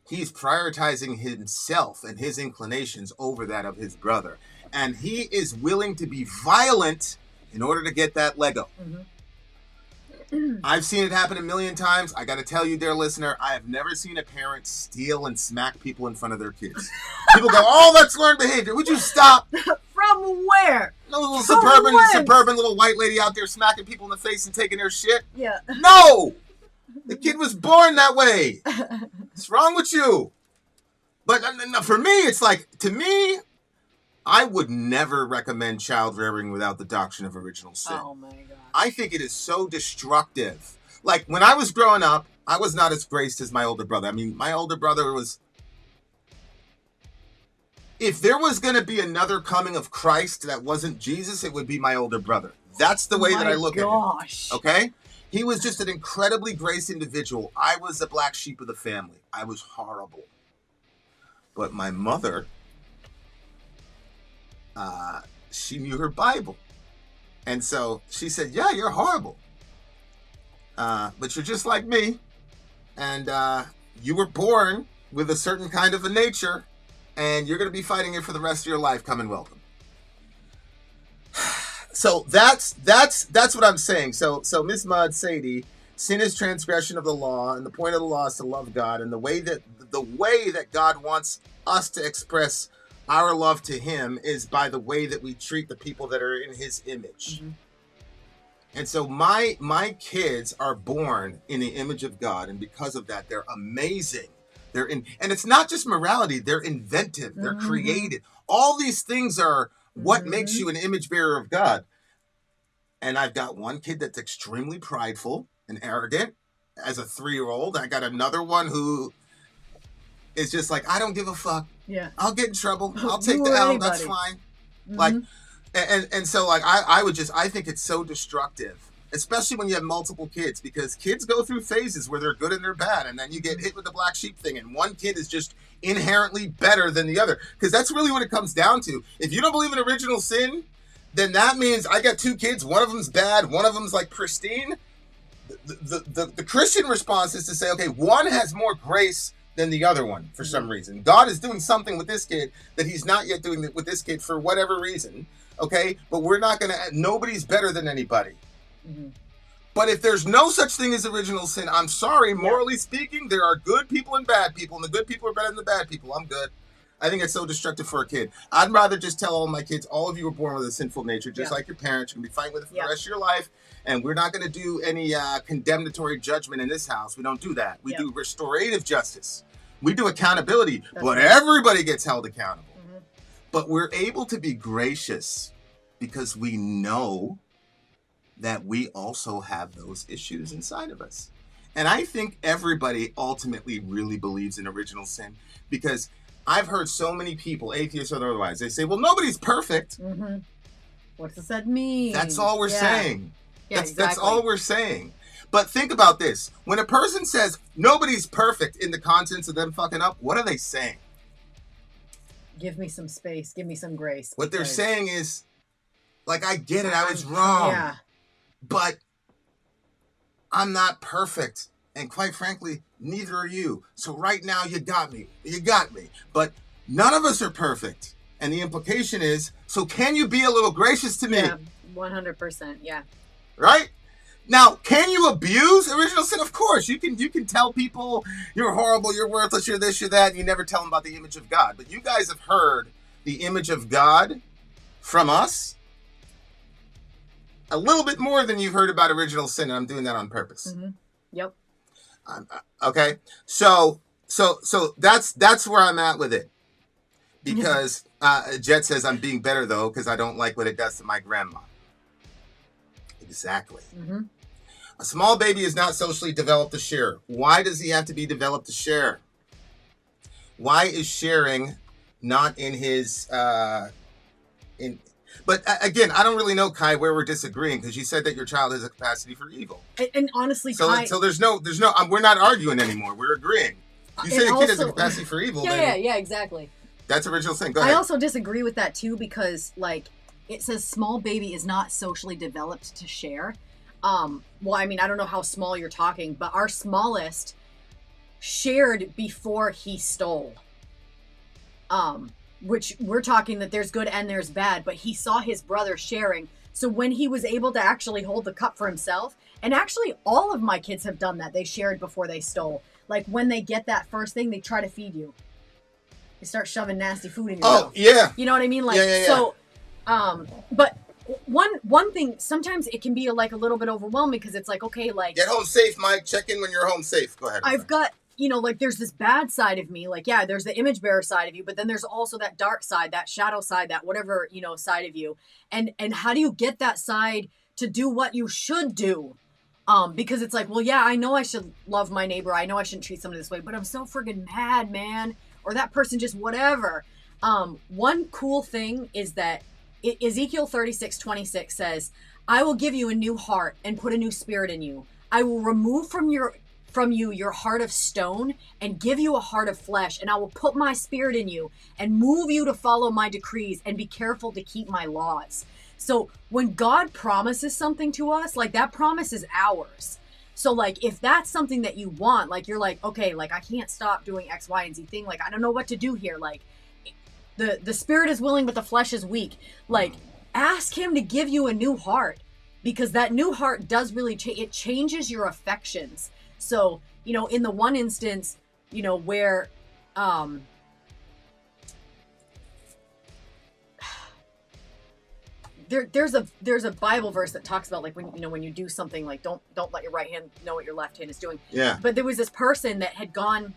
[SPEAKER 1] he's prioritizing himself and his inclinations over that of his brother. And he is willing to be violent in order to get that Lego. I've seen it happen a million times. I got to tell you, dear listener, I have never seen a parent steal and smack people in front of their kids. People go, oh, that's learned behavior. Would you stop?
[SPEAKER 2] From where?
[SPEAKER 1] No little
[SPEAKER 2] From when?
[SPEAKER 1] suburban little white lady out there smacking people in the face and taking their shit.
[SPEAKER 2] Yeah.
[SPEAKER 1] No! The kid was born that way. What's wrong with you? But for me, it's like, to me, I would never recommend child rearing without the doctrine of original sin.
[SPEAKER 2] Oh my God.
[SPEAKER 1] I think it is so destructive. Like, when I was growing up, I was not as graced as my older brother. I mean, my older brother was... If there was going to be another coming of Christ that wasn't Jesus, it would be my older brother. That's the way that I look at it. Okay? He was just an incredibly graced individual. I was the black sheep of the family. I was horrible. But my mother, she knew her Bible. And so she said, yeah, you're horrible. But you're just like me. And you were born with a certain kind of a nature. And you're going to be fighting it for the rest of your life. Come and welcome. So that's what I'm saying. So Miss Mudd, Sadie, sin is transgression of the law, and the point of the law is to love God. And the way that God wants us to express our love to Him is by the way that we treat the people that are in His image. Mm-hmm. And so my kids are born in the image of God, and because of that, they're amazing. And it's not just morality, they're inventive, they're creative. All these things are what makes you an image bearer of God. And I've got one kid that's extremely prideful and arrogant as a 3-year-old. I got another one who is just like, I don't give a fuck. Yeah. I'll get in trouble. I'll take the L. That's fine. Like, and so like, I think it's so destructive. Especially when you have multiple kids, because kids go through phases where they're good and they're bad, and then you get hit with the black sheep thing, and one kid is just inherently better than the other. Because that's really what it comes down to. If you don't believe in original sin, then that means I got 2 kids, one of them's bad, one of them's like pristine. The Christian response is to say, okay, one has more grace than the other one for some reason. God is doing something with this kid that He's not yet doing with this kid for whatever reason. Okay, but we're not gonna. Nobody's better than anybody. But if there's no such thing as original sin, I'm sorry, morally speaking, there are good people and bad people, and the good people are better than the bad people. I'm good. I think it's so destructive for a kid. I'd rather just tell all my kids, all of you were born with a sinful nature, just like your parents. You're going to be fighting with it for the rest of your life, and we're not going to do any condemnatory judgment in this house. We don't do that. We do restorative justice. We do accountability, but everybody gets held accountable. But we're able to be gracious because we know that we also have those issues inside of us. And I think everybody ultimately really believes in original sin, because I've heard so many people, atheists or otherwise, they say, well, nobody's perfect.
[SPEAKER 2] What does that mean?
[SPEAKER 1] That's all we're saying.
[SPEAKER 2] Yeah,
[SPEAKER 1] that's all we're saying. But think about this. When a person says nobody's perfect in the contents of them fucking up, what are they saying?
[SPEAKER 2] Give me some space. Give me some grace.
[SPEAKER 1] What they're saying is, like, I get it. I was wrong. Yeah. But I'm not perfect. And quite frankly, neither are you. So right now you got me. You got me. But none of us are perfect. And the implication is, so can you be a little gracious to me?
[SPEAKER 2] Yeah, 100%. Yeah.
[SPEAKER 1] Right? Now, can you abuse original sin? Of course. You can tell people you're horrible, you're worthless, you're this, you're that, and you never tell them about the image of God. But you guys have heard the image of God from us a little bit more than you've heard about original sin, and I'm doing that on purpose.
[SPEAKER 2] Yep.
[SPEAKER 1] Okay. So that's where I'm at with it. Because Jet says I'm being better though, because I don't like what it does to my grandma. Exactly. A small baby is not socially developed to share. Why does he have to be developed to share? Why is sharing not in his But again, I don't really know, Kai, where we're disagreeing, because you said that your child has a capacity for evil.
[SPEAKER 2] And honestly,
[SPEAKER 1] so
[SPEAKER 2] Kai,
[SPEAKER 1] so there's no we're not arguing anymore. We're agreeing. You say a kid has a capacity for evil.
[SPEAKER 2] Yeah, exactly.
[SPEAKER 1] That's original sin. Go ahead.
[SPEAKER 2] I also disagree with that too, because like it says small baby is not socially developed to share. well, I mean, I don't know how small you're talking, but our smallest shared before he stole. Which we're talking that there's good and there's bad, but he saw his brother sharing. So when he was able to actually hold the cup for himself, and actually all of my kids have done that. They shared before they stole. Like when they get that first thing, they try to feed you. They start shoving nasty food in your mouth.
[SPEAKER 1] Oh, yeah.
[SPEAKER 2] You know what I mean? Like,
[SPEAKER 1] Yeah.
[SPEAKER 2] so, but one thing, sometimes it can be like a little bit overwhelming because it's like, okay, like.
[SPEAKER 1] Get home safe, Mike. Check in when you're home safe. Go ahead.
[SPEAKER 2] I've got, you know, like there's this bad side of me. Like, yeah, there's the image bearer side of you, but then there's also that dark side, that shadow side, that whatever, you know, side of you. And how do you get that side to do what you should do? Because it's like, well, yeah, I know I should love my neighbor. I know I shouldn't treat somebody this way, but I'm so friggin' mad, man. Or that person just whatever. One cool thing is that Ezekiel 36:26 says, I will give you a new heart and put a new spirit in you. I will remove from you your heart of stone and give you a heart of flesh, and I will put my spirit in you and move you to follow my decrees and be careful to keep my laws. So when God promises something to us, like that promise is ours. So like if that's something that you want, like you're like, okay, like I can't stop doing X, Y, and Z thing. Like I don't know what to do here. Like the spirit is willing, but the flesh is weak. Like ask him to give you a new heart, because that new heart does really it changes your affections. So, you know, in the one instance, you know, where, there's a Bible verse that talks about like when you do something, like don't let your right hand know what your left hand is doing.
[SPEAKER 1] Yeah.
[SPEAKER 2] But there was this person that had gone,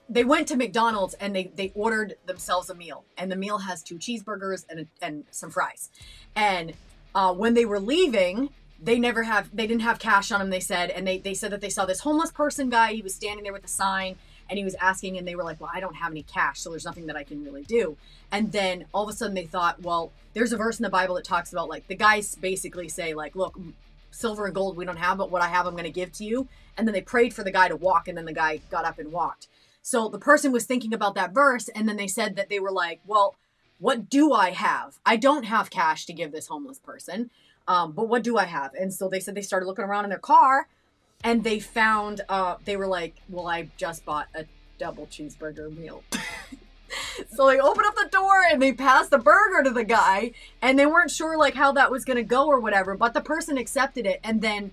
[SPEAKER 2] they went to McDonald's and they ordered themselves a meal, and the meal has 2 cheeseburgers and some fries. And when they were leaving, they didn't have cash on them, they said, and they said that they saw this homeless person guy. He was standing there with a sign and he was asking, and they were like, well, I don't have any cash, so there's nothing that I can really do. And then all of a sudden they thought, well, there's a verse in the Bible that talks about like the guys basically say like, look, silver and gold we don't have, but what I have I'm going to give to you. And then they prayed for the guy to walk, and then the guy got up and walked. So the person was thinking about that verse, and then they said that they were like, well, what do I have? I don't have cash to give this homeless person. But what do I have? And so they said they started looking around in their car, and they found, they were like, well, I just bought a double cheeseburger meal. So they opened up the door and they passed the burger to the guy, and they weren't sure like how that was going to go or whatever, but the person accepted it. And then,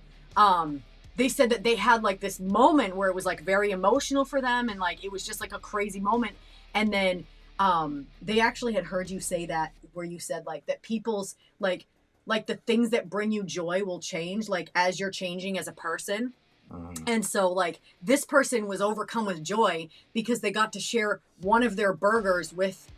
[SPEAKER 2] they said that they had like this moment where it was like very emotional for them, and like it was just like a crazy moment. And then they actually had heard you say that, where you said like that people's like the things that bring you joy will change like as you're changing as a person. And so like this person was overcome with joy because they got to share one of their burgers with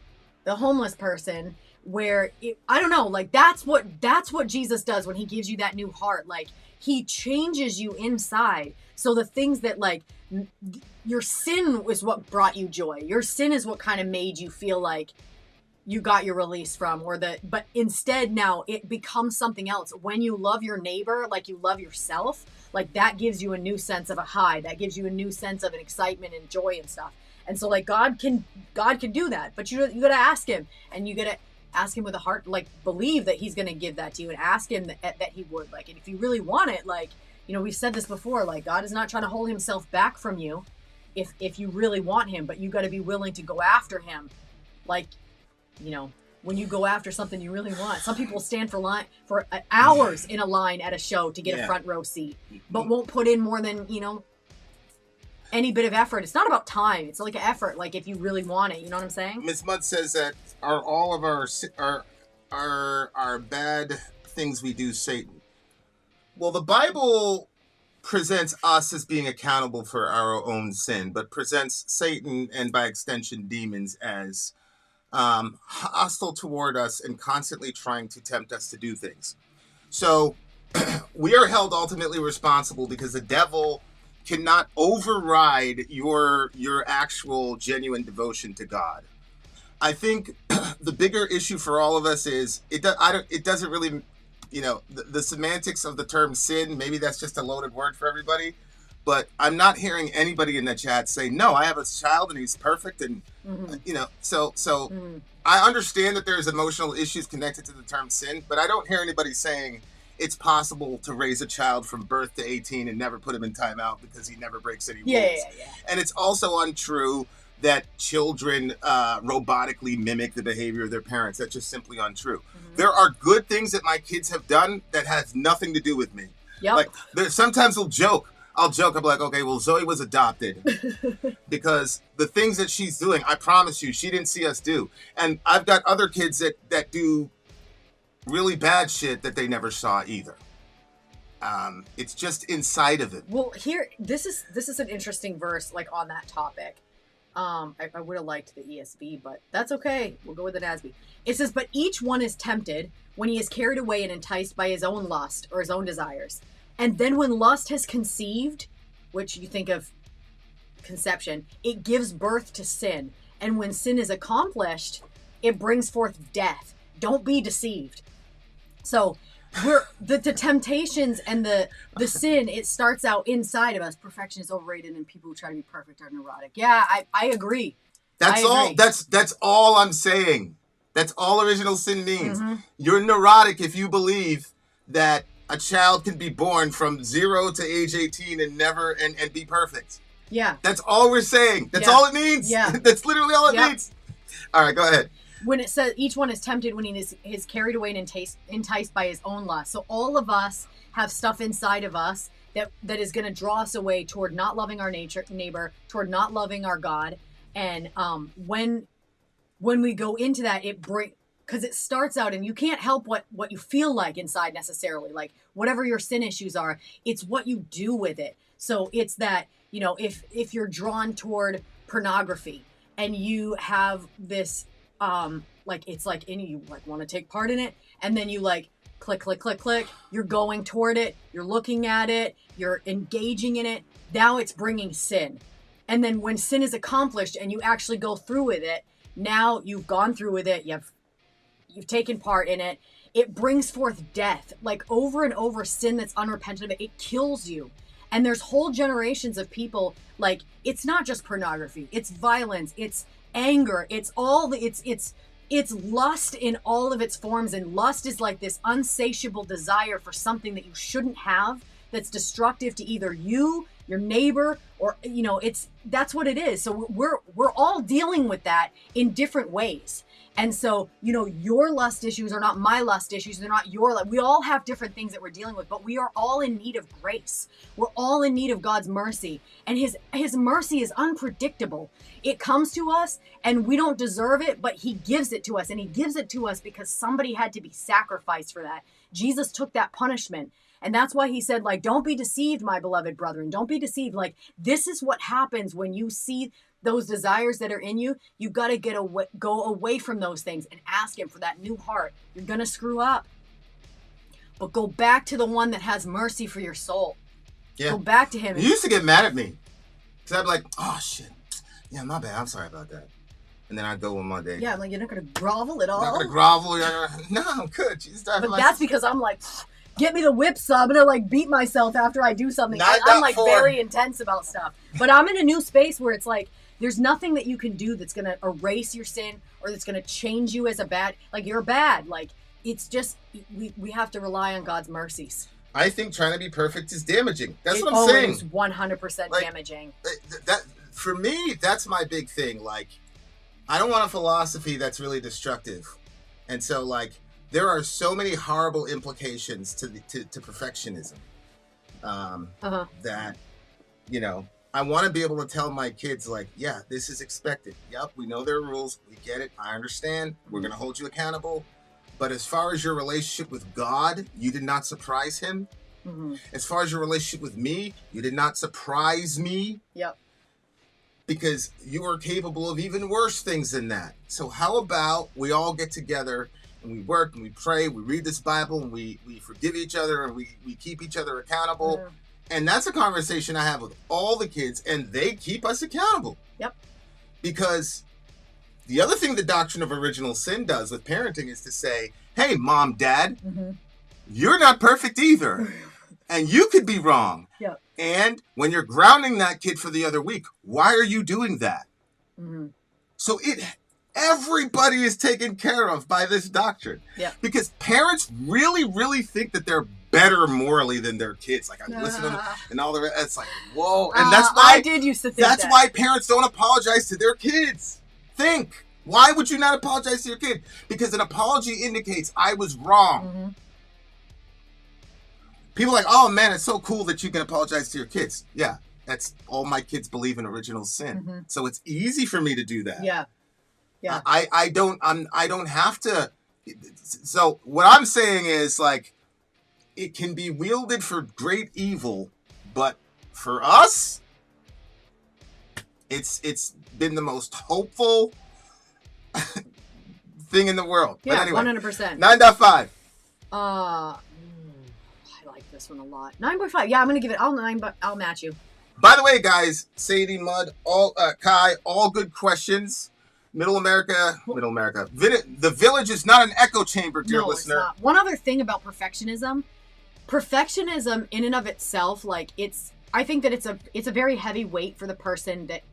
[SPEAKER 2] the homeless person, where I don't know, like that's what Jesus does when he gives you that new heart. Like he changes you inside. So the things that like your sin was what brought you joy. Your sin is what kind of made you feel like you got your release from, but instead now it becomes something else. When you love your neighbor like you love yourself, like that gives you a new sense of a high. That gives you a new sense of an excitement and joy and stuff. And so like God can do that, but you got to ask him, and you got to ask him with a heart, like believe that he's going to give that to you, and ask him that he would, like, and if you really want it, like, you know, we've said this before, like God is not trying to hold himself back from you if you really want him, but you got to be willing to go after him. Like, you know, when you go after something you really want. Some people stand for hours in a line at a show to get a front row seat, but won't put in more than, you know, any bit of effort. It's not about time. It's like an effort. Like if you really want it, you know what I'm saying?
[SPEAKER 1] Ms. Mudd says that are all of our bad things we do Satan? Well, the Bible presents us as being accountable for our own sin, but presents Satan, and by extension demons, as hostile toward us and constantly trying to tempt us to do things. So we are held ultimately responsible because the devil cannot override your actual genuine devotion to God. I think the bigger issue for all of us is it doesn't really, you know, the semantics of the term sin, maybe that's just a loaded word for everybody. But I'm not hearing anybody in the chat say, no, I have a child and he's perfect. And, you know, so I understand that there's emotional issues connected to the term sin, but I don't hear anybody saying it's possible to raise a child from birth to 18 and never put him in timeout because he never breaks any rules.
[SPEAKER 2] Yeah.
[SPEAKER 1] And it's also untrue that children robotically mimic the behavior of their parents. That's just simply untrue. There are good things that my kids have done that has nothing to do with me.
[SPEAKER 2] Yep.
[SPEAKER 1] Like, sometimes I'll joke. I'm like, okay, well, Zoe was adopted because the things that she's doing, I promise you, she didn't see us do. And I've got other kids that do really bad shit that they never saw either. It's just inside of it.
[SPEAKER 2] Well, here, this is an interesting verse, like, on that topic. I would have liked the ESV, but that's okay. We'll go with the NASB. It says, but each one is tempted when he is carried away and enticed by his own lust or his own desires. And then when lust has conceived, which you think of conception, it gives birth to sin. And when sin is accomplished, it brings forth death. Don't be deceived. So the temptations and the sin, it starts out inside of us. Perfection is overrated and people who try to be perfect are neurotic. Yeah, I agree.
[SPEAKER 1] That's all. That's all I'm saying. That's all original sin means. You're neurotic if you believe that a child can be born from 0 to age 18 and never and be perfect.
[SPEAKER 2] Yeah.
[SPEAKER 1] That's all we're saying. That's all it means.
[SPEAKER 2] Yeah.
[SPEAKER 1] That's literally all it means. All right, go ahead.
[SPEAKER 2] When it says each one is tempted when he is carried away and enticed by his own lust. So all of us have stuff inside of us that is going to draw us away toward not loving our neighbor, toward not loving our God. And when we go into that, because it starts out, and you can't help what you feel like inside necessarily, like whatever your sin issues are, it's what you do with it. So it's that, if you're drawn toward pornography and you have this, it's like, and you like want to take part in it, and then you like click, you're going toward it, you're looking at it, you're engaging in it. Now it's bringing sin. And then when sin is accomplished and you actually go through with it, now you've gone through with it, you've taken part in it, it brings forth death. Like over and over, sin that's unrepentant, it kills you. And there's whole generations of people, like, it's not just pornography, it's violence, it's anger, it's all it's lust in all of its forms. And lust is like this unsatiable desire for something that you shouldn't have, that's destructive to either you, your neighbor, or that's what it is. So we're all dealing with that in different ways. And so, your lust issues are not my lust issues. They're not your lust. We all have different things that we're dealing with, but we are all in need of grace. We're all in need of God's mercy. And his mercy is unpredictable. It comes to us and we don't deserve it, but he gives it to us. And he gives it to us because somebody had to be sacrificed for that. Jesus took that punishment. And that's why he said, like, don't be deceived, my beloved brethren. Don't be deceived. Like, this is what happens when you see those desires that are in you. You got to go away from those things and ask him for that new heart. You're going to screw up. But go back to the one that has mercy for your soul. Yeah. Go back to him.
[SPEAKER 1] You used to get mad at me. Because I'd be like, oh, shit. Yeah, my bad. I'm sorry about that. And then I'd go on my day.
[SPEAKER 2] Yeah, like, you're not going to grovel at all?
[SPEAKER 1] I'm not going to grovel. No, I'm good.
[SPEAKER 2] But that's because I'm like, get me the whip sub, and I like beat myself after I do something. I'm like very intense about stuff. But I'm in a new space where it's like, there's nothing that you can do that's going to erase your sin or that's going to change you as a bad, like you're bad. Like, it's just, we have to rely on God's mercies.
[SPEAKER 1] I think trying to be perfect is damaging. That's what I'm saying.
[SPEAKER 2] It's 100% damaging.
[SPEAKER 1] That for me, that's my big thing. Like, I don't want a philosophy that's really destructive. And so, like, there are so many horrible implications to perfectionism that, I want to be able to tell my kids, like, yeah, this is expected. Yep, we know there are rules. We get it. I understand. We're going to hold you accountable. But as far as your relationship with God, you did not surprise him. Mm-hmm. As far as your relationship with me, you did not surprise me.
[SPEAKER 2] Yep.
[SPEAKER 1] Because you are capable of even worse things than that. So how about we all get together and we work and we pray, we read this Bible, and we forgive each other, and we keep each other accountable. Mm-hmm. And that's a conversation I have with all the kids, and they keep us accountable.
[SPEAKER 2] Yep.
[SPEAKER 1] Because the other thing the doctrine of original sin does with parenting is to say, hey, mom, dad, you're not perfect either. And you could be wrong.
[SPEAKER 2] Yep.
[SPEAKER 1] And when you're grounding that kid for the other week, why are you doing that? Mm-hmm. So everybody is taken care of by this doctrine.
[SPEAKER 2] Yeah.
[SPEAKER 1] Because parents really, really think that they're better morally than their kids. Like, I listen to them and all the rest. It's like, whoa. And
[SPEAKER 2] I did used to think
[SPEAKER 1] that's why parents don't apologize to their kids. Think. Why would you not apologize to your kid? Because an apology indicates I was wrong.
[SPEAKER 2] Mm-hmm.
[SPEAKER 1] People are like, oh man, it's so cool that you can apologize to your kids. Yeah, that's all my kids believe in original sin.
[SPEAKER 2] Mm-hmm.
[SPEAKER 1] So it's easy for me to do that.
[SPEAKER 2] Yeah. Yeah.
[SPEAKER 1] I don't have to. So what I'm saying is, like, it can be wielded for great evil, but for us, it's been the most hopeful thing in the world.
[SPEAKER 2] Yeah,
[SPEAKER 1] but anyway,
[SPEAKER 2] 100%.
[SPEAKER 1] 9.5.
[SPEAKER 2] I like this one a lot. 9.5. Yeah, I'm gonna give it. I'll match you.
[SPEAKER 1] By the way, guys, Sadie, Mud, Kai, all good questions. Middle America. The Village is not an echo chamber, dear listener.
[SPEAKER 2] It's not. One other thing about perfectionism in and of itself, like, I think that it's a very heavy weight for the person that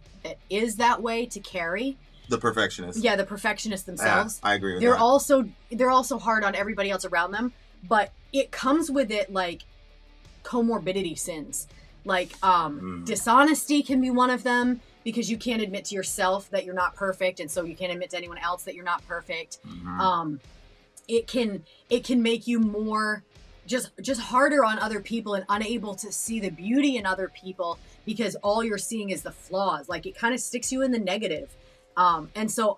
[SPEAKER 2] is that way to carry.
[SPEAKER 1] The perfectionists.
[SPEAKER 2] Yeah, the perfectionists themselves.
[SPEAKER 1] I agree with that.
[SPEAKER 2] They're also hard on everybody else around them, but it comes with it, like, comorbidity sins. Like, dishonesty can be one of them, because you can't admit to yourself that you're not perfect, and so you can't admit to anyone else that you're not perfect. Mm-hmm. It can make you more just harder on other people and unable to see the beauty in other people, because all you're seeing is the flaws. Like, it kind of sticks you in the negative. And so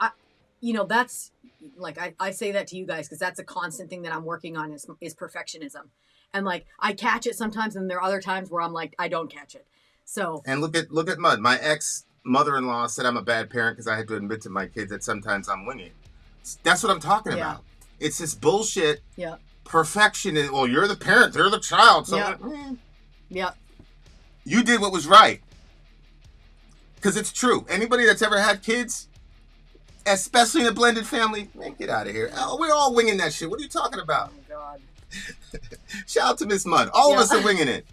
[SPEAKER 2] that's, like, I say that to you guys because that's a constant thing that I'm working on is perfectionism. And, like, I catch it sometimes, and there are other times where I'm like, I don't catch it. So. And
[SPEAKER 1] look at Mud. My ex-mother-in-law said I'm a bad parent because I had to admit to my kids that sometimes I'm winging. That's what I'm talking about. It's this bullshit.
[SPEAKER 2] Yeah.
[SPEAKER 1] Perfection. Well, you're the parent, they're the child. So
[SPEAKER 2] yeah.
[SPEAKER 1] You did what was right. Because it's true. Anybody that's ever had kids, especially in a blended family, man, get out of here. Oh, we're all winging that shit. What are you talking about?
[SPEAKER 2] Oh, God.
[SPEAKER 1] Shout out to Miss Mud. All of us are winging it.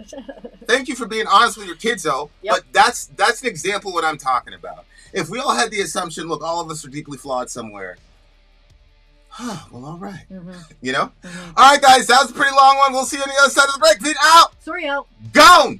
[SPEAKER 1] Thank you for being honest with your kids, though. Yep. But that's an example of what I'm talking about. If we all had the assumption, look, all of us are deeply flawed somewhere. Well, all right. Mm-hmm. You know? Mm-hmm. All right, guys, that was a pretty long one. We'll see you on the other side of the break. Vin out.
[SPEAKER 2] Sori out.
[SPEAKER 1] Gone.